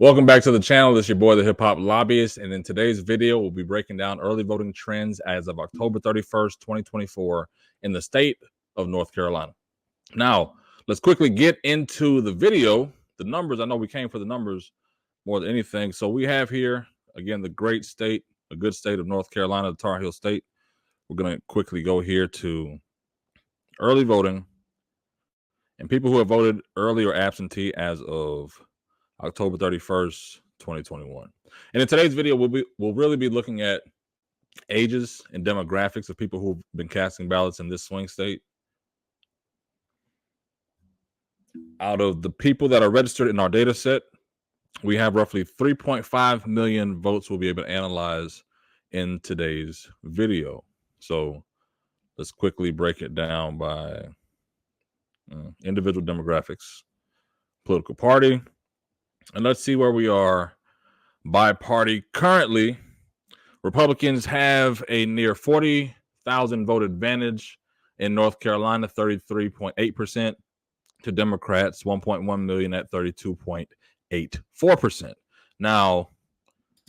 Welcome back to the channel. This is your boy, the Hip Hop Lobbyist, and in today's video, we'll be breaking down early voting trends as of October 31st, 2024 in the state of North Carolina. Now, let's quickly get into the video. The numbers, I know we came for the numbers more than anything. So we have here, again, the great state, a good state of North Carolina, the Tar Heel State. We're going to quickly go here to early voting and people who have voted early or absentee as of October 31st, 2021. And in today's video, we'll really be looking at ages and demographics of people who've been casting ballots in this swing state. Out of the people that are registered in our data set, we have roughly 3.5 million votes we'll be able to analyze in today's video. So let's quickly break it down by individual demographics, political party, and let's see where we are by party. Currently, Republicans have a near 40,000 vote advantage in North Carolina, 33.8%, to Democrats, 1.1 million at 32.84%. Now,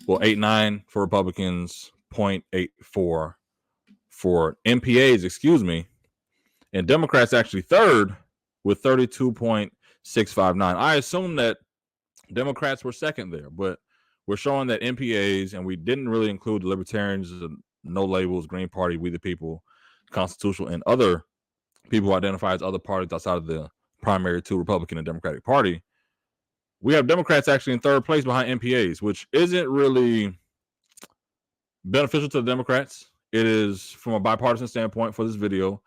well, 8.9 for Republicans, 0.84 for MPAs, excuse me, and Democrats actually third with 32.659. I assume that Democrats were second there, but we're showing that MPAs, and we didn't really include the Libertarians, No Labels, Green Party, We the People, Constitutional, and other people who identify as other parties outside of the primary two, Republican and Democratic Party. We have Democrats actually in third place behind MPAs, which isn't really beneficial to the Democrats. It is, from a bipartisan standpoint for this video,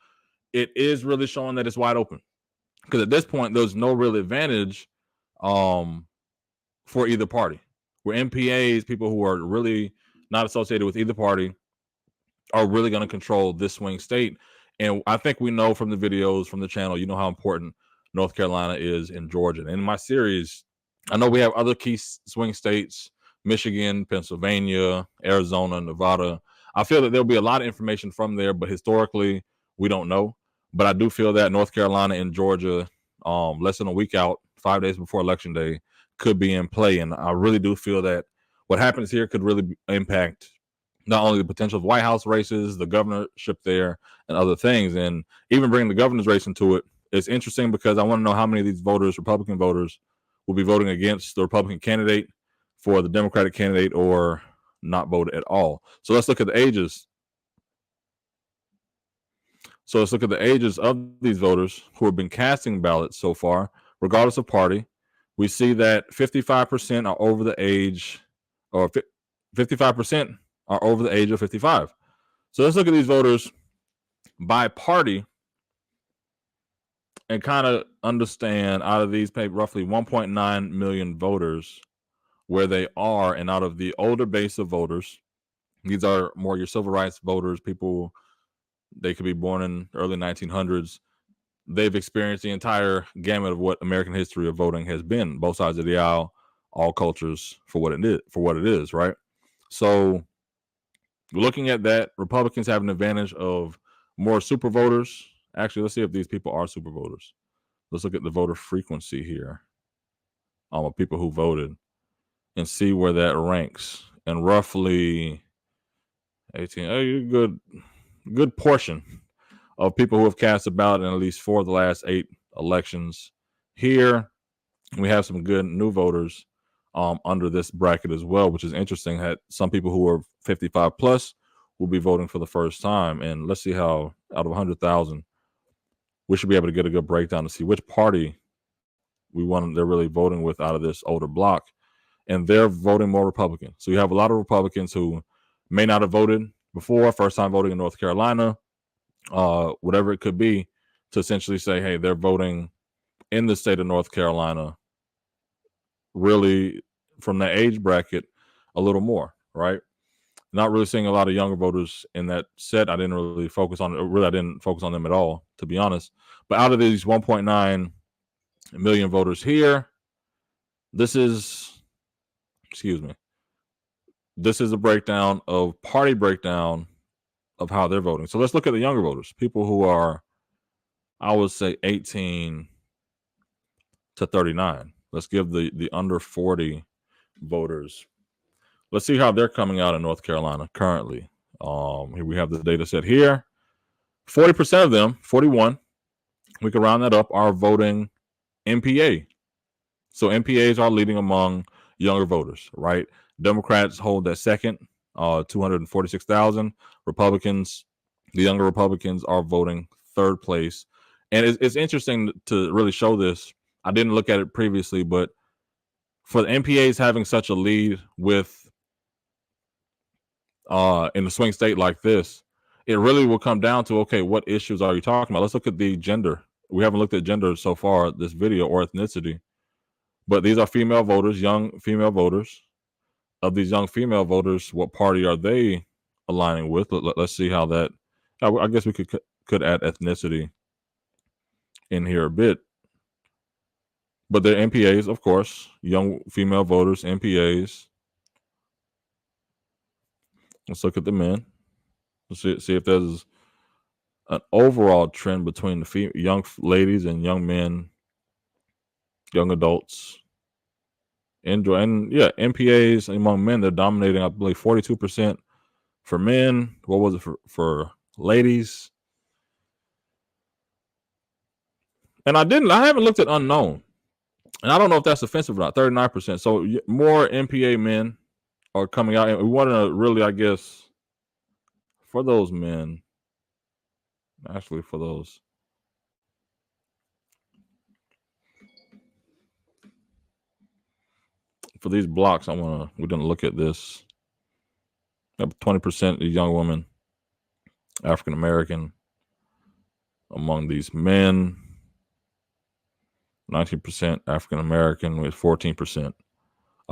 it is really showing that it's wide open. Because at this point, there's no real advantage for either party. Where MPAs, people who are really not associated with either party, are really going to control this swing state. And I think we know from the videos from the channel, you know how important North Carolina is in Georgia. And in my series, I know we have other key swing states, Michigan, Pennsylvania, Arizona, Nevada. I feel that there'll be a lot of information from there, but historically, we don't know. But I do feel that North Carolina and Georgia, less than a week out, 5 days before Election Day, could be in play. And I really do feel that what happens here could really impact not only the potential of White House races, the governorship there, and other things. And even bringing the governor's race into it, it's interesting because I want to know how many of these voters, Republican voters, will be voting against the Republican candidate for the Democratic candidate or not vote at all. So let's look at the ages. So let's look at the ages of these voters who have been casting ballots so far, regardless of party. We see that 55% are over the age, or 55% are over the age of 55. So let's look at these voters by party and kind of understand out of these roughly 1.9 million voters where they are. And out of the older base of voters, these are more your civil rights voters, people, they could be born in the early 1900s. They've experienced the entire gamut of what American history of voting has been, both sides of the aisle, all cultures, for what it is, right? So looking at that, Republicans have an advantage of more super voters. Actually, let's see if these people are super voters. Let's look at the voter frequency here of people who voted and see where that ranks. And roughly 18, a good portion of people who have cast a ballot in at least 4 of the last 8 elections. Here, we have some good new voters under this bracket as well, which is interesting. That some people who are 55 plus will be voting for the first time. And let's see how out of 100,000, we should be able to get a good breakdown to see which party they're really voting with out of this older block. And they're voting more Republican. So you have a lot of Republicans who may not have voted before, first time voting in North Carolina, whatever it could be, to essentially say, hey, they're voting in the state of North Carolina, really from that age bracket, a little more, right? Not really seeing a lot of younger voters in that set. I didn't really focus on it. Really, I didn't focus on them at all, to be honest. But out of these 1.9 million voters here, this is a breakdown of party breakdown of how they're voting. So let's look at the younger voters, people who are, I would say, 18 to 39. Let's give the under 40 voters. Let's see how they're coming out in North Carolina currently. Here we have the data set here. 40% of them, 41, we can round that up, are voting MPA. So MPAs are leading among younger voters, right? Democrats hold that second, 246,000. Republicans, the younger Republicans, are voting third place. And it's interesting to really show this. I didn't look at it previously, but for the MPAs having such a lead with in a swing state like this, it really will come down to, okay, what issues are you talking about? Let's look at the gender. We haven't looked at gender so far this video, or ethnicity, but these are female voters, young female voters. Of these young female voters, what party are they aligning with? Let's see how that. I guess we could add ethnicity in here a bit, but they're MPAs, of course, young female voters, MPAs. Let's look at the men. Let's see if there's an overall trend between the young ladies and young men, young adults. And yeah, MPAs among men, they're dominating, I believe, 42% for men. What was it for ladies? And I haven't looked at unknown. And I don't know if that's offensive or not, 39%. So more MPA men are coming out. And we want to really, I guess, for those men, actually for those. For these blocks, we're going to look at this. 20% young women, African American, among these men. 19% African American, with 14%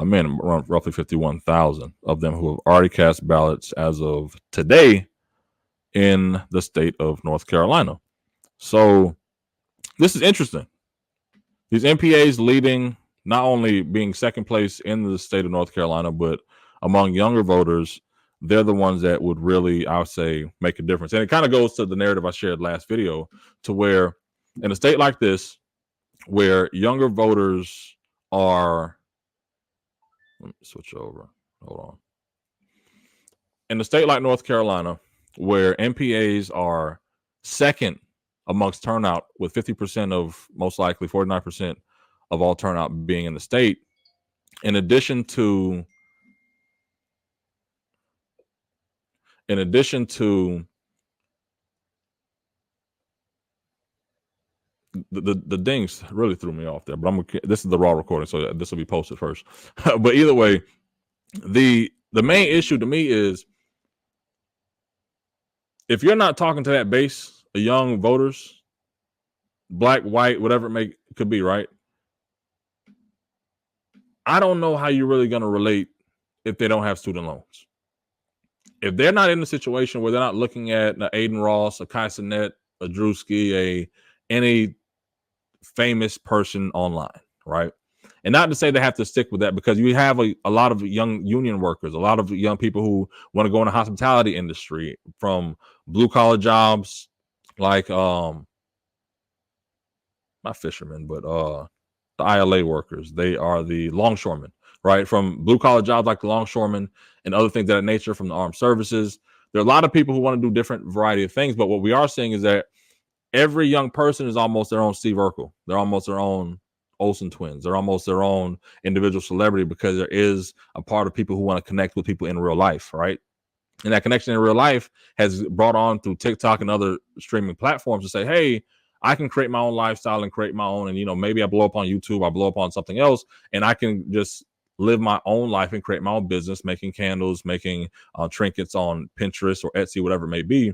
men, roughly 51,000 of them who have already cast ballots as of today in the state of North Carolina. So this is interesting. These MPAs leading, not only being second place in the state of North Carolina, but among younger voters, they're the ones that would really, I would say, make a difference. And it kind of goes to the narrative I shared last video, to where in a state like this, where younger voters are, let me switch over, hold on. In a state like North Carolina, where MPAs are second amongst turnout, with 50% of, most likely 49% of all turnout being in the state, in addition to the dings really threw me off there, but this is the raw recording, so this will be posted first. But either way, the main issue to me is, if you're not talking to that base of young voters, black, white, whatever could be, right? I don't know how you're really going to relate if they don't have student loans. If they're not in a situation where they're not looking at an Aiden Ross, a Kai Cenat, a Drewski, any famous person online, right? And not to say they have to stick with that, because you have a lot of young union workers, a lot of young people who want to go in the hospitality industry, from blue collar jobs like not fishermen, but the ILA workers. They are the longshoremen, right? From blue collar jobs like the longshoremen and other things of that nature, from the armed services. There are a lot of people who want to do different variety of things, but what we are seeing is that every young person is almost their own Steve Urkel. They're almost their own Olsen twins. They're almost their own individual celebrity, because there is a part of people who want to connect with people in real life, right? And that connection in real life has brought on through TikTok and other streaming platforms to say, hey, I can create my own lifestyle and create my own. And, maybe I blow up on YouTube, I blow up on something else, and I can just live my own life and create my own business, making candles, making trinkets on Pinterest or Etsy, whatever it may be,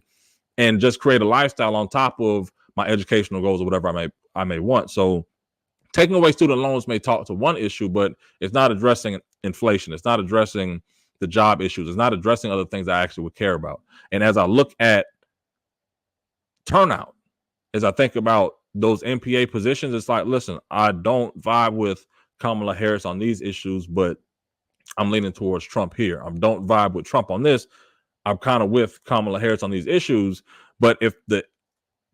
and just create a lifestyle on top of my educational goals or whatever I may want. So taking away student loans may talk to one issue, but it's not addressing inflation. It's not addressing the job issues. It's not addressing other things I actually would care about. And as I look at turnout, as I think about those MPA positions, it's like, listen, I don't vibe with Kamala Harris on these issues, but I'm leaning towards Trump here. I don't vibe with Trump on this. I'm kind of with Kamala Harris on these issues. But if the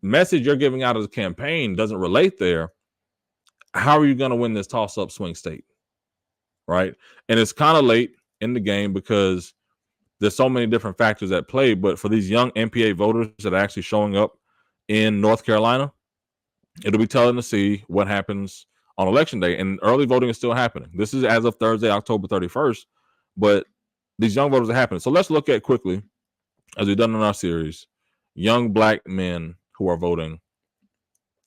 message you're giving out of the campaign doesn't relate there, how are you going to win this toss-up swing state? right? And it's kind of late in the game because there's so many different factors at play. But for these young NPA voters that are actually showing up in North Carolina, it'll be telling to see what happens on election day. And early voting is still happening. This is as of Thursday, October 31st. But these young voters are happening. So let's look at quickly, as we've done in our series, young black men who are voting,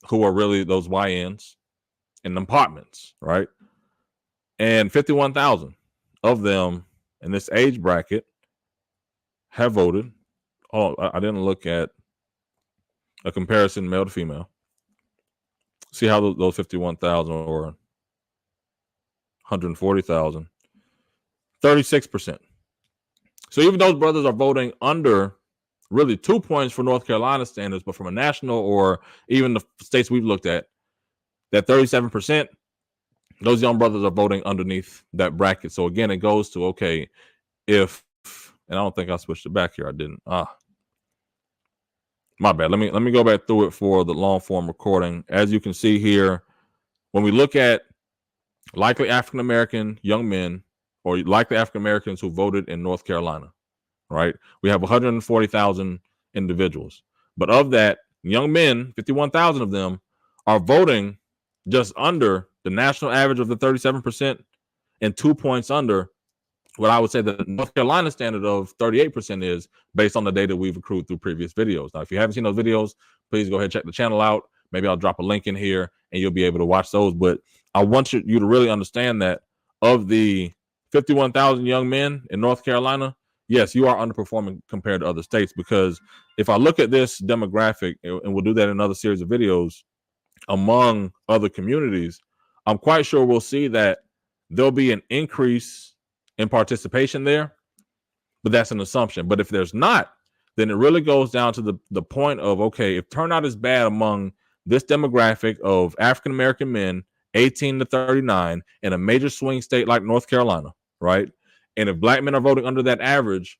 who are really those YNs in apartments, right? And 51,000 of them in this age bracket have voted. Oh, I didn't look at a comparison male to female. See how those 51,000 or 140,000, 36%. So even those brothers are voting under really 2 points for North Carolina standards, but from a national or even the states we've looked at, that 37%, those young brothers are voting underneath that bracket. So again, it goes to, okay, if, and I don't think I switched it back here. I didn't. My bad. Let me go back through it for the long form recording. As you can see here, when we look at likely African American young men or likely African Americans who voted in North Carolina, right? We have 140,000 individuals, but of that, young men, 51,000 of them are voting just under the national average of the 37% and 2 points under what I would say the North Carolina standard of 38% is, based on the data we've accrued through previous videos. Now, if you haven't seen those videos, please go ahead and check the channel out. Maybe I'll drop a link in here and you'll be able to watch those. But I want you to really understand that of the 51,000 young men in North Carolina, yes, you are underperforming compared to other states, because if I look at this demographic, and we'll do that in another series of videos, among other communities, I'm quite sure we'll see that there'll be an increase in participation there, but that's an assumption. But if there's not, then it really goes down to the point of, okay, if turnout is bad among this demographic of African-American men 18 to 39 in a major swing state like North Carolina, right? And if black men are voting under that average,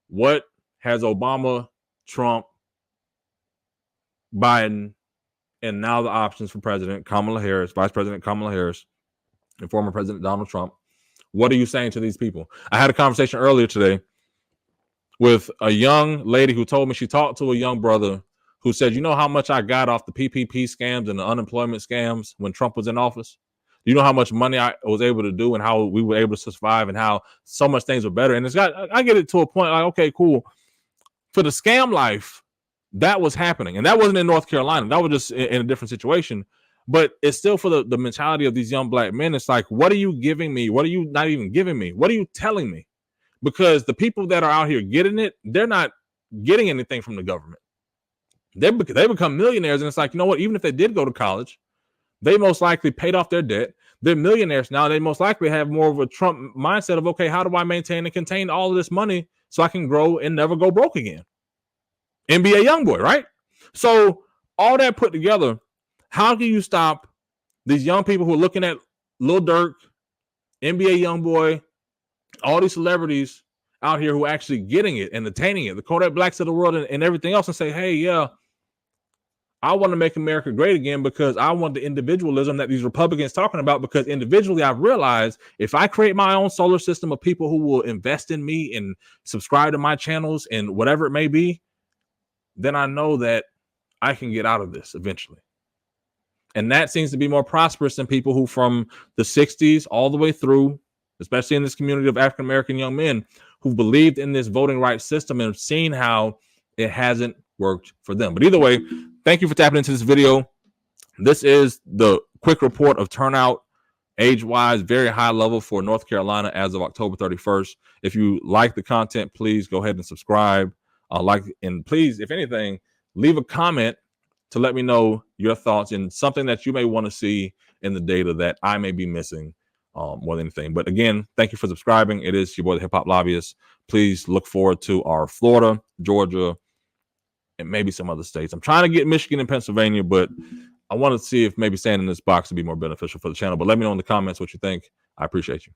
what has Obama, Trump, Biden, and now the options for president, Kamala Harris, Vice President Kamala Harris, and former President Donald Trump, what are you saying to these people? I had a conversation earlier today with a young lady who told me she talked to a young brother who said, you know how much I got off the PPP scams and the unemployment scams when Trump was in office? Do you know how much money I was able to do and how we were able to survive and how so much things were better? And I get it to a point like, okay, cool. For the scam life, that was happening. And that wasn't in North Carolina. That was just in a different situation. But it's still for the mentality of these young black men. It's like, what are you giving me? What are you not even giving me? What are you telling me? Because the people that are out here getting it, they're not getting anything from the government. They become millionaires. And it's like, you know what? Even if they did go to college, they most likely paid off their debt. They're millionaires now. They most likely have more of a Trump mindset of, okay, how do I maintain and contain all of this money so I can grow and never go broke again? NBA YoungBoy, right? So all that put together, how do you stop these young people who are looking at Lil Durk, NBA YoungBoy, all these celebrities out here who are actually getting it and attaining it, the Kodak Blacks of the world and everything else, and say, hey, yeah, I want to make America great again because I want the individualism that these Republicans talking about, because individually I've realized if I create my own solar system of people who will invest in me and subscribe to my channels and whatever it may be, then I know that I can get out of this eventually. And that seems to be more prosperous than people who from the 60s all the way through, especially in this community of African-American young men who believed in this voting rights system and have seen how it hasn't worked for them. But either way, thank you for tapping into this video. This is the quick report of turnout, age-wise, very high level for North Carolina as of October 31st. If you like the content, please go ahead and subscribe. And please, if anything, leave a comment to let me know your thoughts and something that you may want to see in the data that I may be missing more than anything. But again, thank you for subscribing. It is your boy, the Hip Hop Lobbyist. Please look forward to our Florida, Georgia, and maybe some other states. I'm trying to get Michigan and Pennsylvania, but I want to see if maybe staying in this box would be more beneficial for the channel. But let me know in the comments what you think. I appreciate you.